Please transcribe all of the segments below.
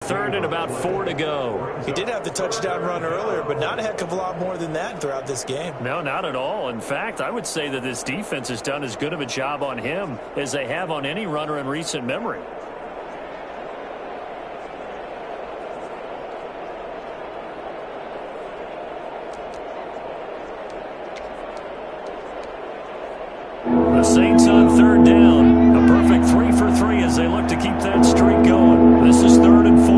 third and about 4 to go. He did have the touchdown run earlier, but not a heck of a lot more than that throughout this game. No, not at all. In fact, I would say that this defense has done as good of a job on him as they have on any runner in recent memory. The Saints on third down. A perfect 3 for 3 as they look to keep that streak going. This is 3rd and 4.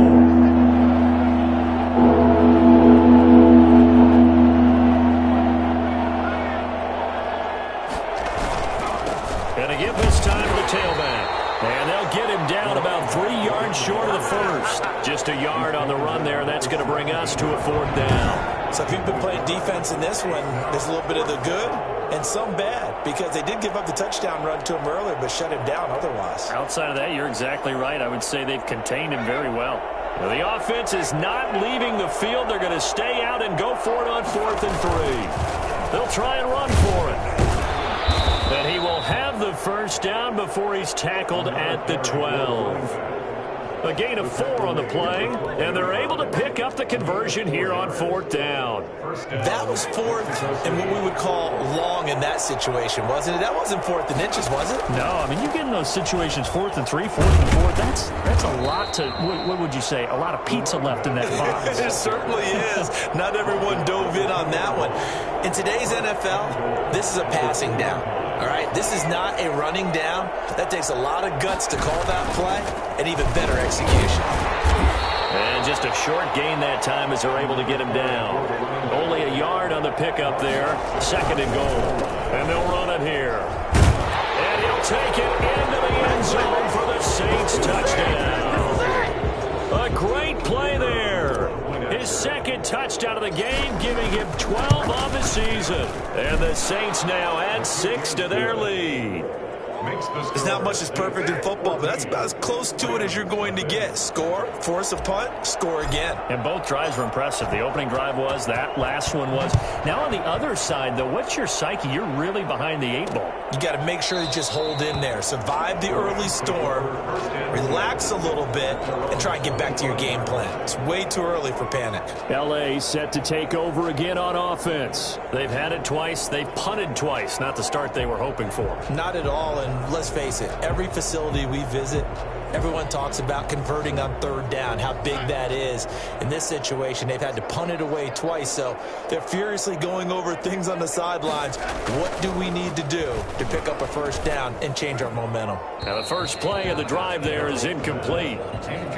And a give this time to the tailback. And they'll get him down about 3 yards short of the first. Just a yard on the run there. That's going to bring us to a 4th down. So if you've been playing defense in this one, there's a little bit of the good and some bad, because they did give up the touchdown run to him earlier but shut him down otherwise. Outside of that, you're exactly right. I would say they've contained him very well. Well, the offense is not leaving the field. They're going to stay out and go for it on 4th and 3. They'll try and run for it. And he will have the first down before he's tackled at the 12. A gain of 4 on the play, and they're able to pick up the conversion here on 4th down. That was 4th and what we would call long in that situation, wasn't it? That wasn't 4th and inches, was it? No, I mean, you get in those situations 4th and 3, 4th and 4. That's a lot to, what would you say, a lot of pizza left in that box. It certainly is. Not everyone dove in on that one. In today's NFL, this is a passing down. All right, this is not a running down. That takes a lot of guts to call that play and even better execution. And just a short gain that time as they're able to get him down. Only a yard on the pickup there. 2nd and goal. And they'll run it here. And he'll take it into the end zone for the Saints touchdown. A great play there. His 2nd touchdown of the game, giving him 12 on the season. And the Saints now add 6 to their lead. There's not much that's perfect in football, but that's about as close to it as you're going to get. Score, force a punt, score again. And both drives were impressive. The opening drive was, that last one was. Now on the other side, though, what's your psyche? You're really behind the 8 ball. You got to make sure you just hold in there. Survive the early storm, relax a little bit, and try and get back to your game plan. It's way too early for panic. L.A. set to take over again on offense. They've had it twice. They've punted twice. Not the start they were hoping for. Not at all, and let's face it, every facility we visit, everyone talks about converting on 3rd down, how big that is. In this situation, they've had to punt it away twice, so they're furiously going over things on the sidelines. What do we need to do to pick up a 1st down and change our momentum? Now the first play of the drive there is incomplete.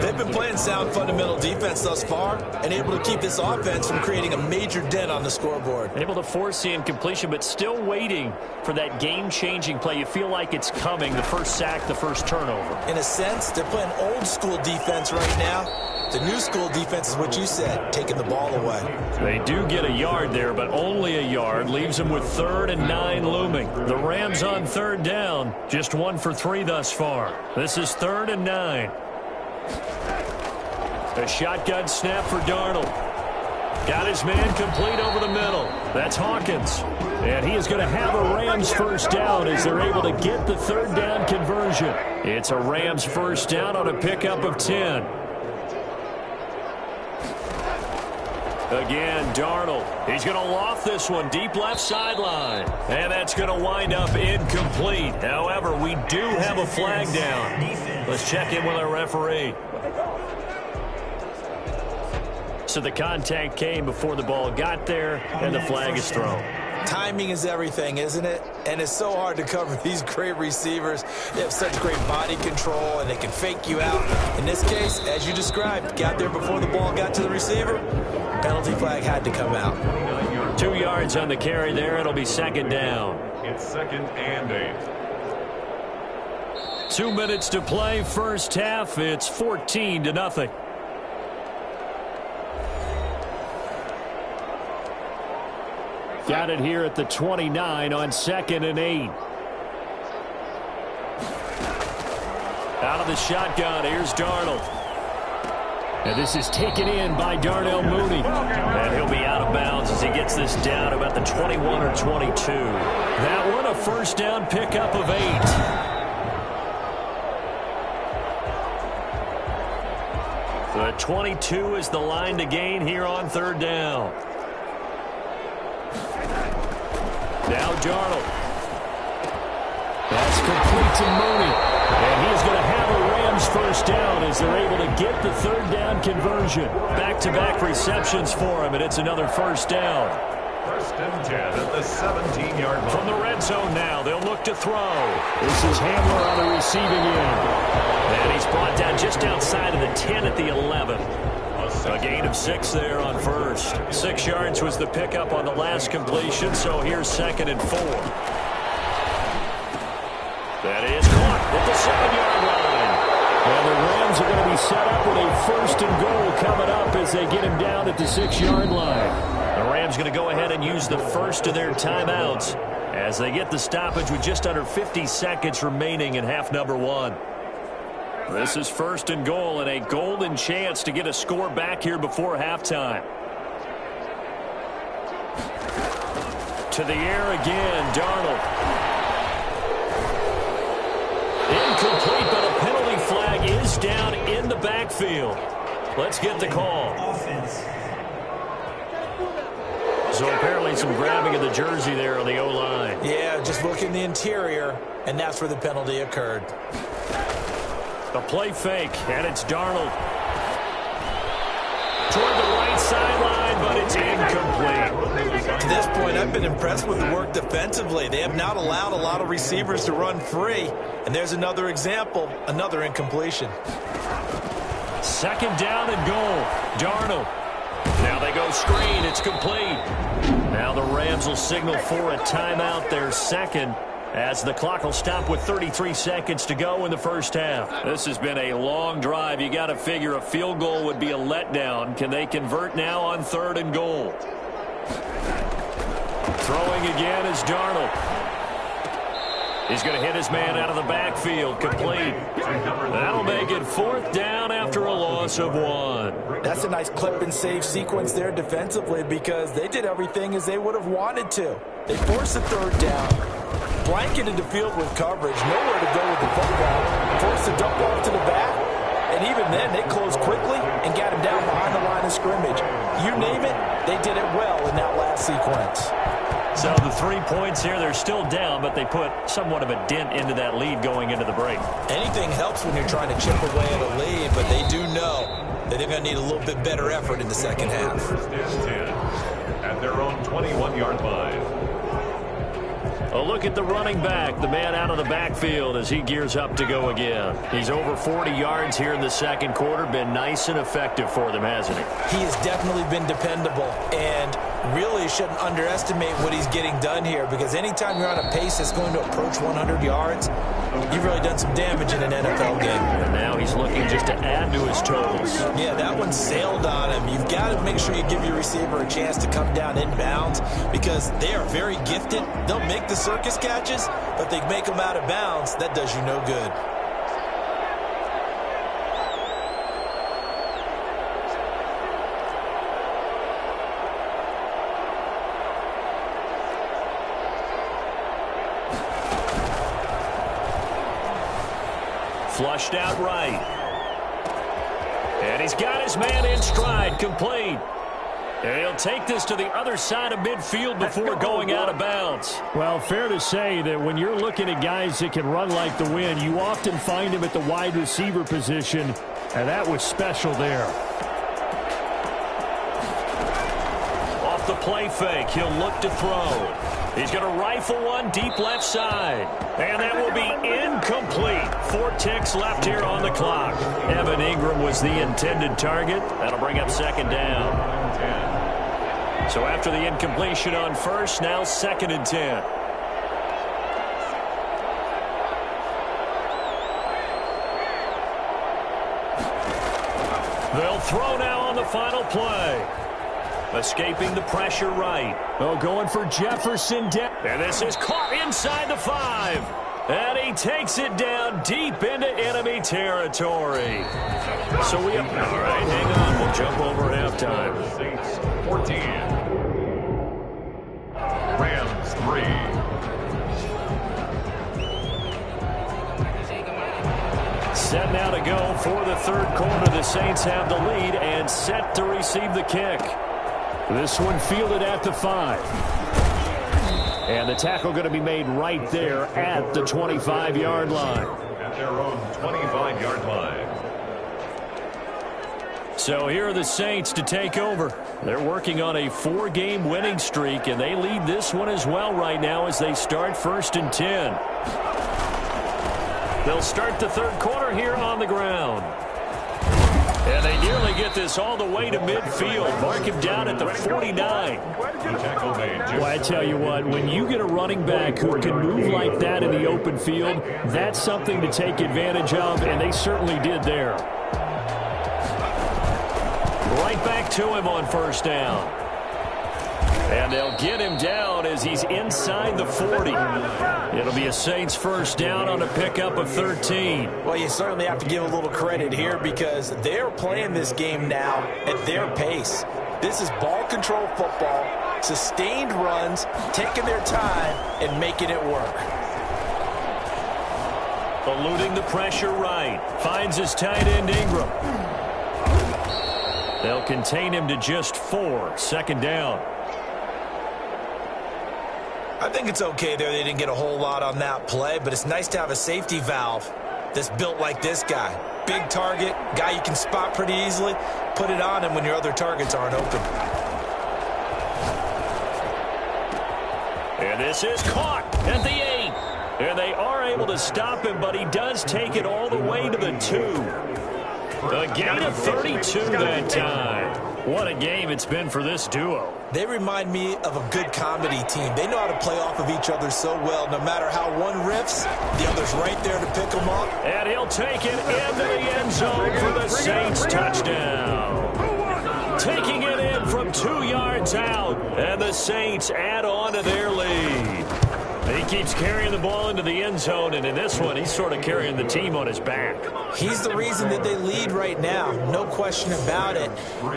They've been playing sound fundamental defense thus far and able to keep this offense from creating a major dent on the scoreboard. Able to force the incompletion, but still waiting for that game-changing play. You feel like it's coming, the first sack, the first turnover. In a sense, they're playing old school defense right now. The new school defense is what you said, taking the ball away. They do get a yard there, but only a yard. Leaves them with 3rd and 9 looming. The Rams on 3rd down. Just 1 for 3 thus far. This is 3rd and 9. A shotgun snap for Darnold. Got his man complete over the middle. That's Hawkins. And he is going to have a Rams first down as they're able to get the 3rd down conversion. It's a Rams first down on a pickup of 10. Again, Darnold. He's going to loft this one deep left sideline. And that's going to wind up incomplete. However, we do have a flag down. Let's check in with our referee. So the contact came before the ball got there, and the flag is thrown. Timing is everything, isn't it? And it's so hard to cover these great receivers. They have such great body control, and they can fake you out. In this case, as you described, got there before the ball got to the receiver. Penalty flag had to come out. 2 yards on the carry there. It'll be 2nd down. It's 2nd and 8. 2 minutes to play first half. It's 14-0. Got it here at the 29 on 2nd and 8. Out of the shotgun, here's Darnold. And this is taken in by Darnell Mooney. And he'll be out of bounds as he gets this down about the 21 or 22. That one a first down pickup of 8. The A 22 is the line to gain here on third down. Now Darnold. That's complete to Mooney. And he's going to have a Rams first down as they're able to get the third down conversion. Back-to-back receptions for him, and it's another first down. First and 10 at the 17-yard line. From the red zone now, they'll look to throw. This is Hamler on the receiving end. And he's brought down just outside of the 10 at the 11. A gain of 6 there on first. 6 yards was the pickup on the last completion, so here's 2nd and 4. That is caught at the 7-yard line. And the Rams are going to be set up with a 1st and goal coming up as they get him down at the 6-yard line. The Rams going to go ahead and use the first of their timeouts as they get the stoppage with just under 50 seconds remaining in half number 1. This is 1st and goal and a golden chance to get a score back here before halftime. To the air again, Darnold. Incomplete, but a penalty flag is down in the backfield. Let's get the call. So apparently some grabbing of the jersey there on the O-line. Yeah, just look in the interior, and that's where the penalty occurred. A play fake, and it's Darnold. Toward the right sideline, but it's incomplete. To this point, I've been impressed with the work defensively. They have not allowed a lot of receivers to run free. And there's another example, another incompletion. 2nd down and goal. Darnold. Now they go screen. It's complete. Now the Rams will signal for a timeout, their 2nd, as the clock will stop with 33 seconds to go in the first half. This has been a long drive. You got to figure a field goal would be a letdown. Can they convert now on 3rd and goal? Throwing again is Darnold. He's going to hit his man out of the backfield. Complete. That'll make it 4th down after a loss of 1. That's a nice clip and save sequence there defensively because they did everything as they would have wanted to. They forced the 3rd down, blanketed the field with coverage, nowhere to go with the football, forced the dump off to the back, and even then they closed quickly and got him down behind the line of scrimmage. You name it, they did it well in that last sequence. So the 3 points here, they're still down, but they put somewhat of a dent into that lead going into the break. Anything helps when you're trying to chip away at a lead, but they do know that they're going to need a little bit better effort in the second half. First and 10 at their own 21-yard line. A look at the running back, the man out of the backfield as he gears up to go again. He's over 40 yards here in the second quarter. Been nice and effective for them, hasn't he? He has definitely been dependable and really shouldn't underestimate what he's getting done here because anytime you're on a pace that's going to approach 100 yards, you've really done some damage in an NFL game. And now he's looking just to add to his totals. Yeah, that one sailed on him. You've got to make sure you give your receiver a chance to come down inbounds because they are very gifted. They'll make the circus catches, but they make them out of bounds. That does you no good. Flushed out right. And he's got his man in stride, complete. And he'll take this to the other side of midfield before going out of bounds. Well, fair to say that when you're looking at guys that can run like the wind, you often find him at the wide receiver position, and that was special there. Off the play fake, he'll look to throw. He's going to rifle one deep left side. And that will be incomplete. 4 ticks left here on the clock. Evan Ingram was the intended target. That'll bring up 2nd down. So after the incompletion on first, now 2nd and 10. They'll throw now on the final play. Escaping the pressure right. Oh, going for Jefferson. And this is caught inside the 5. And he takes it down deep into enemy territory. So we have... All right, hang on. We'll jump over halftime. 14. Rams 3. Set now to go before the third quarter. The Saints have the lead and set to receive the kick. This one fielded at the 5. And the tackle going to be made right there at the 25-yard line. At their own 25-yard line. So here are the Saints to take over. They're working on a 4-game winning streak, and they lead this one as well right now as they start 1st and 10. They'll start the third quarter here on the ground. And they nearly get this all the way to midfield. Mark him down at the 49. Well, I tell you what, when you get a running back who can move like that in the open field, that's something to take advantage of, and they certainly did there. Right back to him on 1st down. And they'll get him down as he's inside the 40. It'll be a Saints 1st down on a pickup of 13. Well, you certainly have to give a little credit here because they're playing this game now at their pace. This is ball control football, sustained runs, taking their time and making it work. Eluding the pressure right. Finds his tight end Ingram. They'll contain him to just 4. 2nd down. I think it's okay there. They didn't get a whole lot on that play, but it's nice to have a safety valve that's built like this guy. Big target, guy you can spot pretty easily. Put it on him when your other targets aren't open. And this is caught at the 8. And they are able to stop him, but he does take it all the way to the 2. A gain of 32 that time. What a game it's been for this duo. They remind me of a good comedy team. They know how to play off of each other so well. No matter how one riffs, the other's right there to pick them up. And he'll take it into the end zone for the Saints touchdown. Taking it in from 2 yards out. And the Saints add on to their lead. He keeps carrying the ball into the end zone, and in this one, he's sort of carrying the team on his back. He's the reason that they lead right now, no question about it.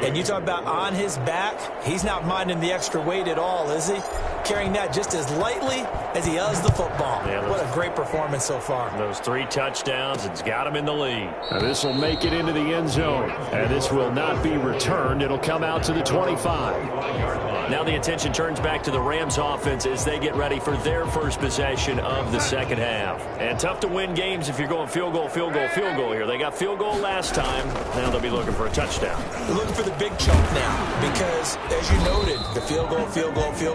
And you talk about on his back, he's not minding the extra weight at all, is he? Carrying that just as lightly as he does the football. Yeah, what a great performance so far. Those 3 touchdowns, it's got him in the lead. Now this will make it into the end zone, and this will not be returned. It'll come out to the 25. Now the attention turns back to the Rams offense as they get ready for their first possession of the second half. And tough to win games if you're going field goal, field goal, field goal here. They got field goal last time. Now they'll be looking for a touchdown. They're looking for the big chunk now because, as you noted, the field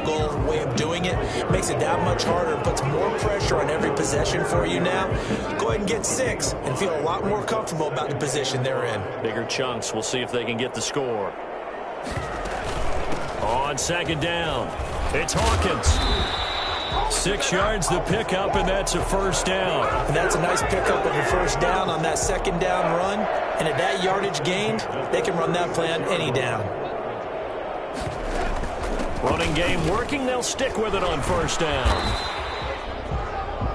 goal, way of doing it makes it that much harder and puts more pressure on every possession for you now. Go ahead and get 6 and feel a lot more comfortable about the position they're in. Bigger chunks. We'll see if they can get the score. On 2nd down, it's Hawkins. 6 yards the pickup, and that's a 1st down. And that's a nice pickup of a 1st down on that 2nd down run. And at that yardage gained, they can run that play on any down. Running game working. They'll stick with it on 1st down.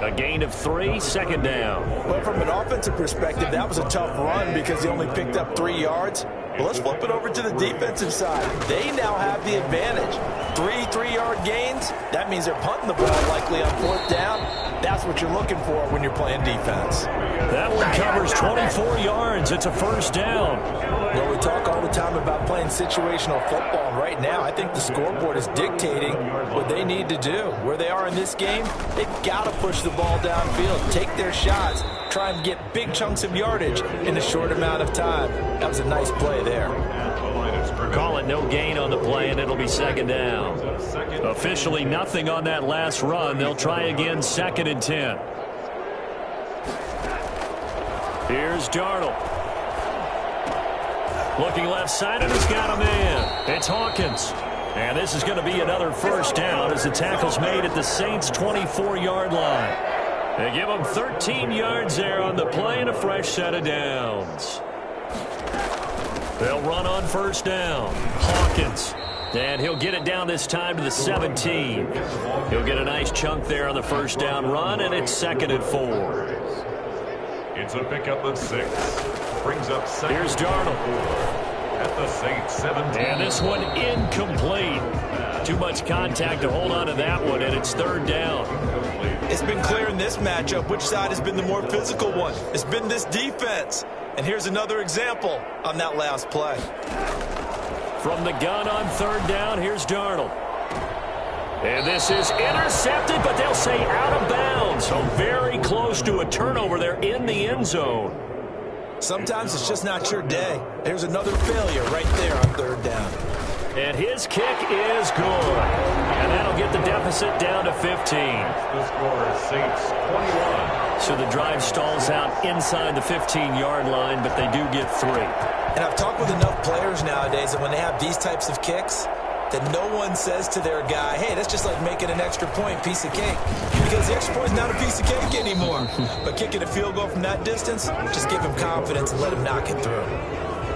A gain of 3, 2nd down. Well, from an offensive perspective, that was a tough run because he only picked up 3 yards. But let's flip it over to the defensive side. They now have the advantage. 3 3-yard gains. That means they're punting the ball likely on 4th down. That's what you're looking for when you're playing defense. That one covers 24 yards. It's a 1st down. Well, we talk all the time about playing situational football. And right now, I think the scoreboard is dictating what they need to do. Where they are in this game, they've got to push the ball downfield, take their shots, try and get big chunks of yardage in a short amount of time. That was a nice play there. Call it no gain on the play, and it'll be 2nd down. Officially nothing on that last run. They'll try again 2nd and 10. Here's Darnold. Looking left side, and he's got a man. It's Hawkins. And this is going to be another 1st down as the tackle's made at the Saints' 24-yard line. They give them 13 yards there on the play and a fresh set of downs. They'll run on 1st down. Hawkins. And he'll get it down this time to the 17. He'll get a nice chunk there on the 1st down run, and it's 2nd and 4. It's a pickup of 6. Brings up 2nd. Here's Darnold. At the Saints 17. And this one incomplete. Too much contact to hold on to that one, and it's 3rd down. It's been clear in this matchup which side has been the more physical one. It's been this defense. And here's another example on that last play. From the gun on third down, here's Darnold. And this is intercepted, but they'll say out of bounds. So very close to a turnover there in the end zone. Sometimes it's just not your day. There's another failure right there on third down. And his kick is good. And that'll get the deficit down to 15. The score is Saints 21. So the drive stalls out inside the 15-yard line, but they do get 3. And I've talked with enough players nowadays that when they have these types of kicks, that no one says to their guy, hey, that's just like making an extra point, piece of cake. Because the extra point is not a piece of cake anymore. But kicking a field goal from that distance, just give him confidence and let him knock it through.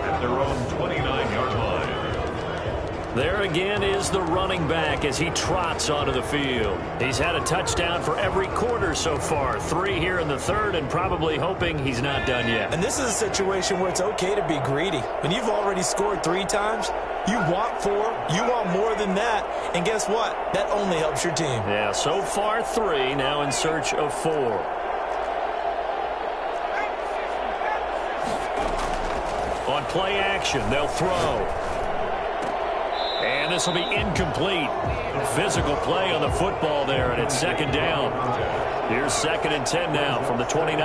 At their own 29-yard line. There again is the running back as he trots onto the field. He's had a touchdown for every quarter so far. 3 here in the third, and probably hoping he's not done yet. And this is a situation where it's okay to be greedy. When you've already scored 3 times, you want 4, you want more than that. And guess what? That only helps your team. Yeah, so far 3, now in search of 4. On play action, they'll throw. And this will be incomplete. Physical play on the football there, and it's second down. Here's 2nd and 10 now from the 29.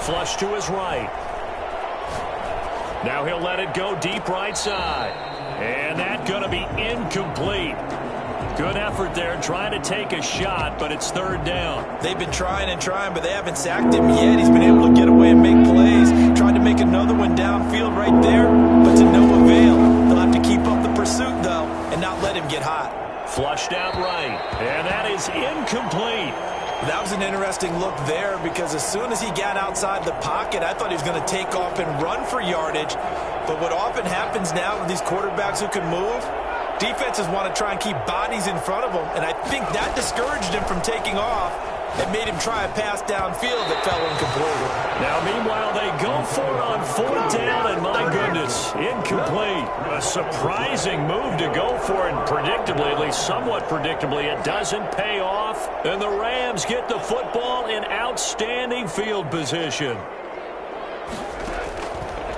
Flush to his right. Now he'll let it go deep right side. And that's going to be incomplete. Good effort there, trying to take a shot, but it's third down. They've been trying and trying, but they haven't sacked him yet. He's been able to get away and make plays. Tried to make another one downfield right there, but to no avail. They'll have to keep up the pursuit, though, and not let him get hot. Flushed out right, and that is incomplete. That was an interesting look there because as soon as he got outside the pocket, I thought he was going to take off and run for yardage. But what often happens now with these quarterbacks who can move, defenses want to try and keep bodies in front of them, and I think that discouraged him from taking off and made him try a pass downfield that fell incomplete. Now, meanwhile, they go for it on fourth down, and my goodness, incomplete. A surprising move to go for it, and predictably, at least somewhat predictably, it doesn't pay off, and the Rams get the football in outstanding field position.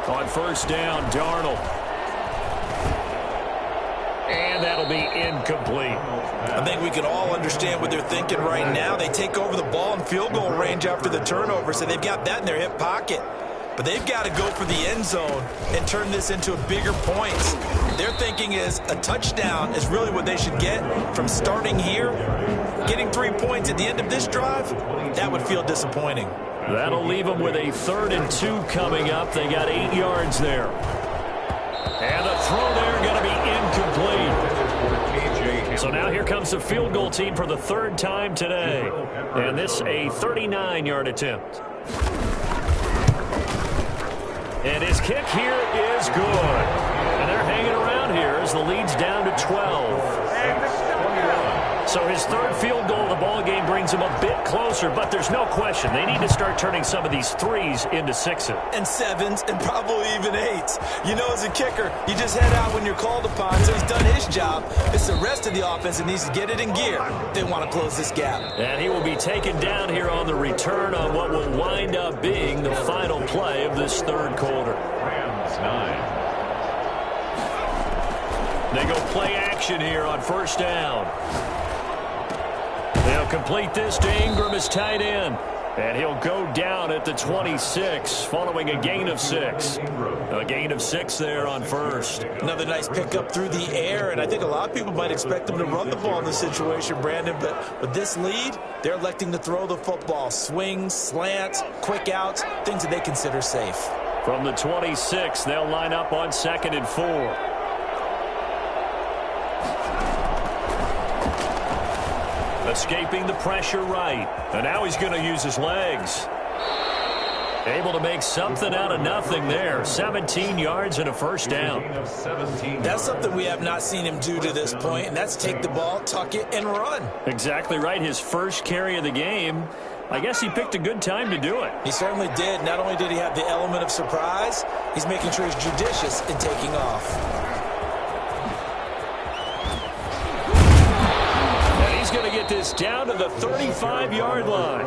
On first down, Darnold. And that'll be incomplete. I think we can all understand what they're thinking right now. They take over the ball in field goal range after the turnover, so they've got that in their hip pocket. But they've got to go for the end zone and turn this into bigger points. Their thinking is a touchdown is really what they should get from starting here. Getting 3 points at the end of this drive, that would feel disappointing. That'll leave them with a 3rd and 2 coming up. They got 8 yards there. And the throw there going to be incomplete. So now here comes the field goal team for the 3rd time today. And this a 39-yard attempt. And his kick here is good. And they're hanging around here as the lead's down to 12. So his 3rd field goal of the ball game brings him a bit closer, but there's no question they need to start turning some of these 3s into 6s. And 7s and probably even 8s. You know, as a kicker, you just head out when you're called upon, so he's done his job. It's the rest of the offense that needs to get it in gear. They want to close this gap. And he will be taken down here on the return on what will wind up being the final play of this 3rd quarter. Rams 9. They go play action here on first down. They'll complete this to Ingram as tight end. And he'll go down at the 26 following a gain of 6. A gain of 6 there on first. Another nice pickup through the air, and I think a lot of people might expect them to run the ball in this situation, Brandon, but with this lead, they're electing to throw the football. Swings, slants, quick outs, things that they consider safe. From the 26, they'll line up on 2nd and 4. Escaping the pressure right. And now he's going to use his legs. Able to make something out of nothing there. 17 yards and a first down. That's something we have not seen him do to this point, and that's take the ball, tuck it, and run. Exactly right. His first carry of the game. I guess he picked a good time to do it. He certainly did. Not only did he have the element of surprise, he's making sure he's judicious in taking off. this down to the 35-yard line.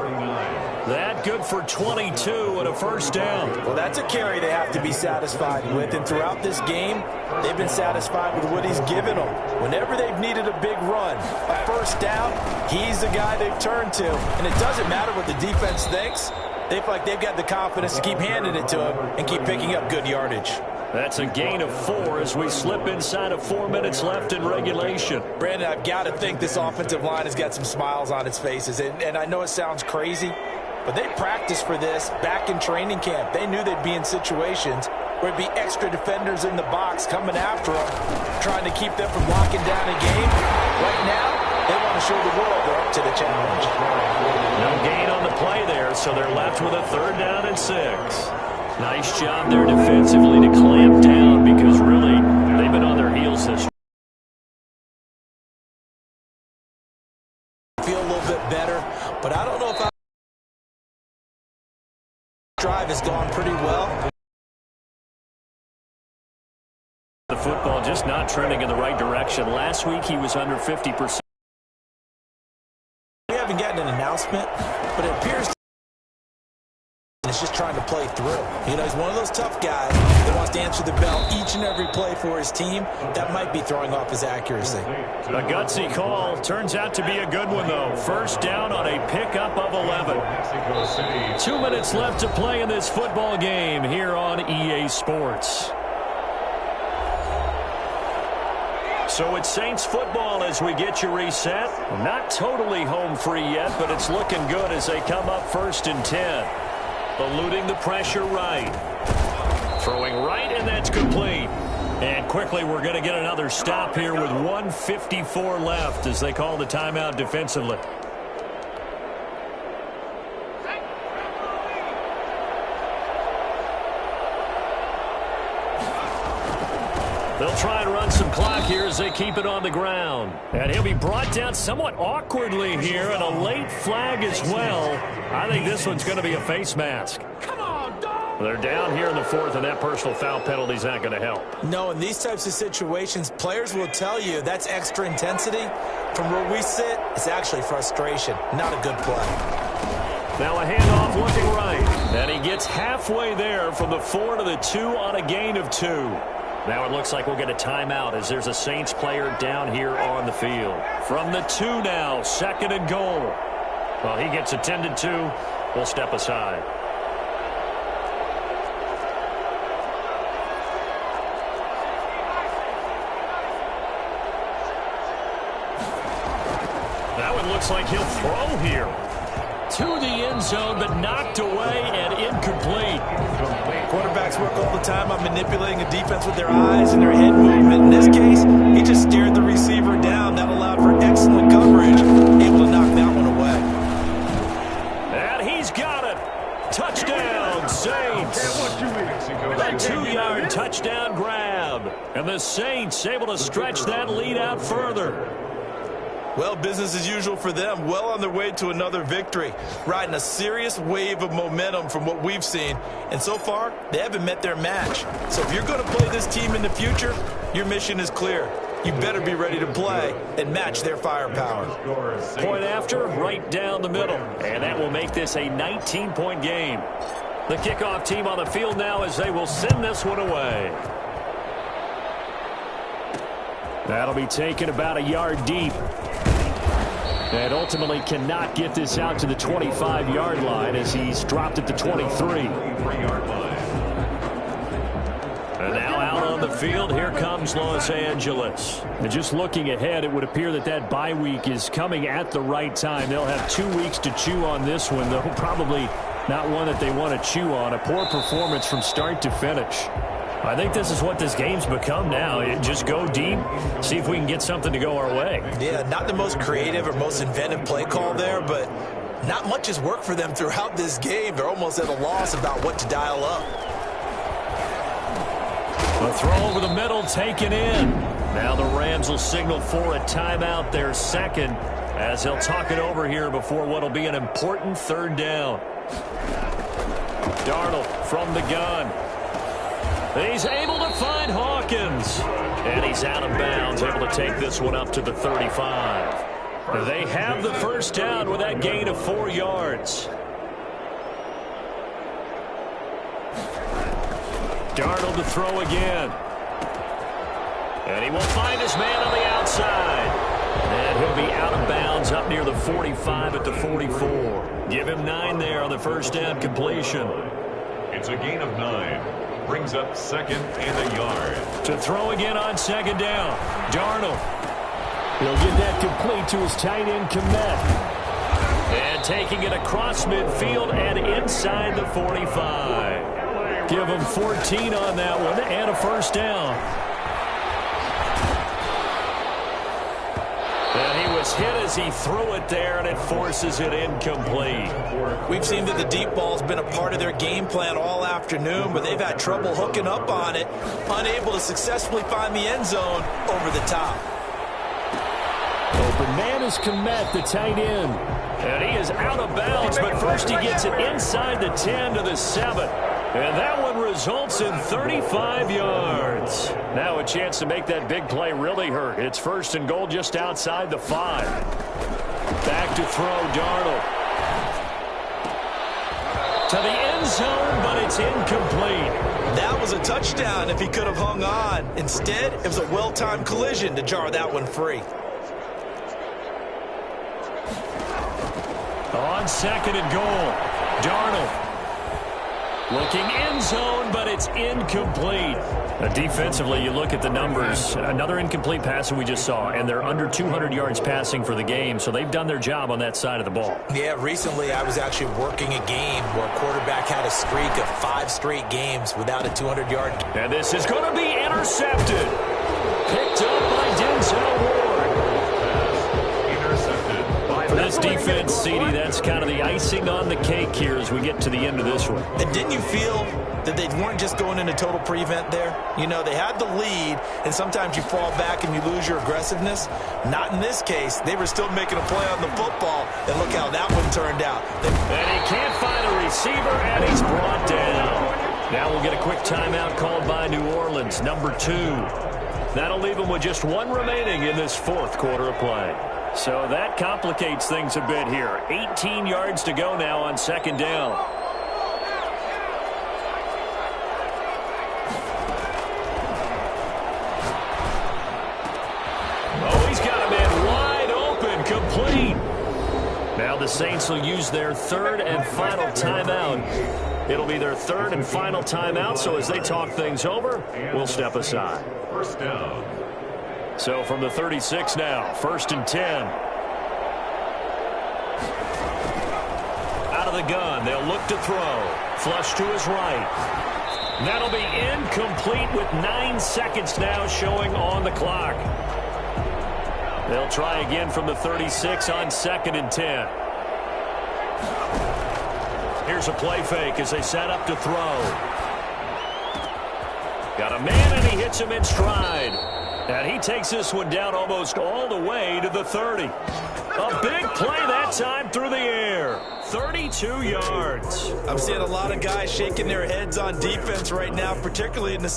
That good for 22 and a first down. Well, that's a carry they have to be satisfied with. And throughout this game, they've been satisfied with what he's given them. Whenever they've needed a big run, a first down, he's the guy they've turned to. And it doesn't matter what the defense thinks. They feel like they've got the confidence to keep handing it to him and keep picking up good yardage. That's a gain of 4 as we slip inside of 4 minutes left in regulation. Brandon, I've got to think this offensive line has got some smiles on its faces. And I know it sounds crazy, but they practiced for this back in training camp. They knew they'd be in situations where it'd be extra defenders in the box coming after them, trying to keep them from locking down a game. Right now, they want to show the world they're up to the challenge. No gain on the play there, so they're left with a 3rd down and 6. Nice job there defensively to clamp down because really they've been on their heels this. Feel a little bit better, but I don't know if drive has gone pretty well. The football just not trending in the right direction. Last week he was under 50%. We haven't gotten an announcement, but it appears it's just trying to play through. You know, he's one of those tough guys that wants to answer the bell each and every play for his team. That might be throwing off his accuracy. A gutsy call. Turns out to be a good one, though. First down on a pickup of 11. 2 minutes left to play in this football game here on EA Sports. So it's Saints football as we get you reset. Not totally home free yet, but it's looking good as they come up 1st and 10. Eluding the pressure right. Throwing right, and that's complete. And quickly, we're going to get another stop here with 1:54 left as they call the timeout defensively. They'll try and run some clock here as they keep it on the ground. And he'll be brought down somewhat awkwardly here, and a late flag as well. I think this one's going to be a face mask. Come on, dog! They're down here in the 4th, and that personal foul penalty is not going to help. No, in these types of situations, players will tell you that's extra intensity. From where we sit, it's actually frustration, not a good play. Now a handoff looking right. And he gets halfway there from the 4 to the 2 on a gain of 2. Now it looks like we'll get a timeout as there's a Saints player down here on the field. From the 2 now, 2nd and goal. Well, he gets attended to. We'll step aside. That one looks like he'll throw here. To the end zone, but knocked away and incomplete. Quarterbacks work all the time on manipulating a defense with their eyes and their head movement. In this case, he just stared the receiver down. That allowed for excellent coverage, able to knock that one away. And he's got it. Touchdown, Saints. A 2-yard touchdown grab. And the Saints able to stretch that lead out further. Well, business as usual for them. Well on their way to another victory. Riding a serious wave of momentum from what we've seen. And so far, they haven't met their match. So if you're going to play this team in the future, your mission is clear. You better be ready to play and match their firepower. Point after, right down the middle. And that will make this a 19-point game. The kickoff team on the field now as they will send this one away. That'll be taken about a yard deep. And ultimately cannot get this out to the 25-yard line as he's dropped at the 23. And now out on the field, here comes Los Angeles. And just looking ahead, it would appear that that bye week is coming at the right time. They'll have 2 weeks to chew on this one, though probably not one that they want to chew on. A poor performance from start to finish. I think this is what this game's become now. Just go deep, see if we can get something to go our way. Yeah, not the most creative or most inventive play call there, but not much has worked for them throughout this game. They're almost at a loss about what to dial up. The throw over the middle taken in. Now the Rams will signal for a timeout, their 2nd, as they'll talk it over here before what will be an important 3rd down. Darnold from the gun. He's able to find Hawkins. And he's out of bounds, able to take this one up to the 35. They have the first down with that gain of 4 yards. Darnold to throw again. And he will find his man on the outside. And he'll be out of bounds up near the 45 at the 44. Give him 9 there on the first down completion. It's a gain of 9. Brings up 2nd and a yard. To throw again on 2nd down. Darnold. He'll get that complete to his tight end, Kmet. And taking it across midfield and inside the 45. Give him 14 on that one and a first down. And he was hit as he threw it there, and it forces it incomplete. We've seen that the deep ball's been a part of their game plan all afternoon, but they've had trouble hooking up on it, unable to successfully find the end zone over the top. Open man is Kmet, the tight end. And he is out of bounds, but first he gets it inside the 10 to the 7. And that one results in 35 yards. Now a chance to make that big play really hurt. It's 1st and goal just outside the 5. Back to throw, Darnold. To the end zone, but it's incomplete. That was a touchdown if he could have hung on. Instead, it was a well-timed collision to jar that one free. On 2nd and goal, Darnold. Looking end zone, but it's incomplete. Defensively, you look at the numbers. Another incomplete pass that we just saw, and they're under 200 yards passing for the game, so they've done their job on that side of the ball. Yeah, recently I was actually working a game where a quarterback had a streak of 5 straight games without a 200-yard. And this is going to be intercepted. Picked up by Denzel Ward. For this defense, CD, that's kind of the icing on the cake here as we get to the end of this one. And didn't you feel that they weren't just going into total prevent there? You know, they had the lead, and sometimes you fall back and you lose your aggressiveness. Not in this case. They were still making a play on the football, and look how that one turned out. And he can't find a receiver, and he's brought down. Now we'll get a quick timeout called by New Orleans, number 2. That'll leave them with just 1 remaining in this 4th quarter of play. So that complicates things a bit here. 18 yards to go now on 2nd down. Oh, he's got a man wide open, complete. Now the Saints will use their 3rd and final timeout. It'll be their 3rd and final timeout, so as they talk things over, we'll step aside. First down. So from the 36 now, 1st and 10. Out of the gun, they'll look to throw. Flush to his right. That'll be incomplete with 9 seconds now showing on the clock. They'll try again from the 36 on 2nd and 10. Here's a play fake as they set up to throw. Got a man, and he hits him in stride. And he takes this one down almost all the way to the 30. A big play that time through the air. 32 yards. I'm seeing a lot of guys shaking their heads on defense right now, particularly in the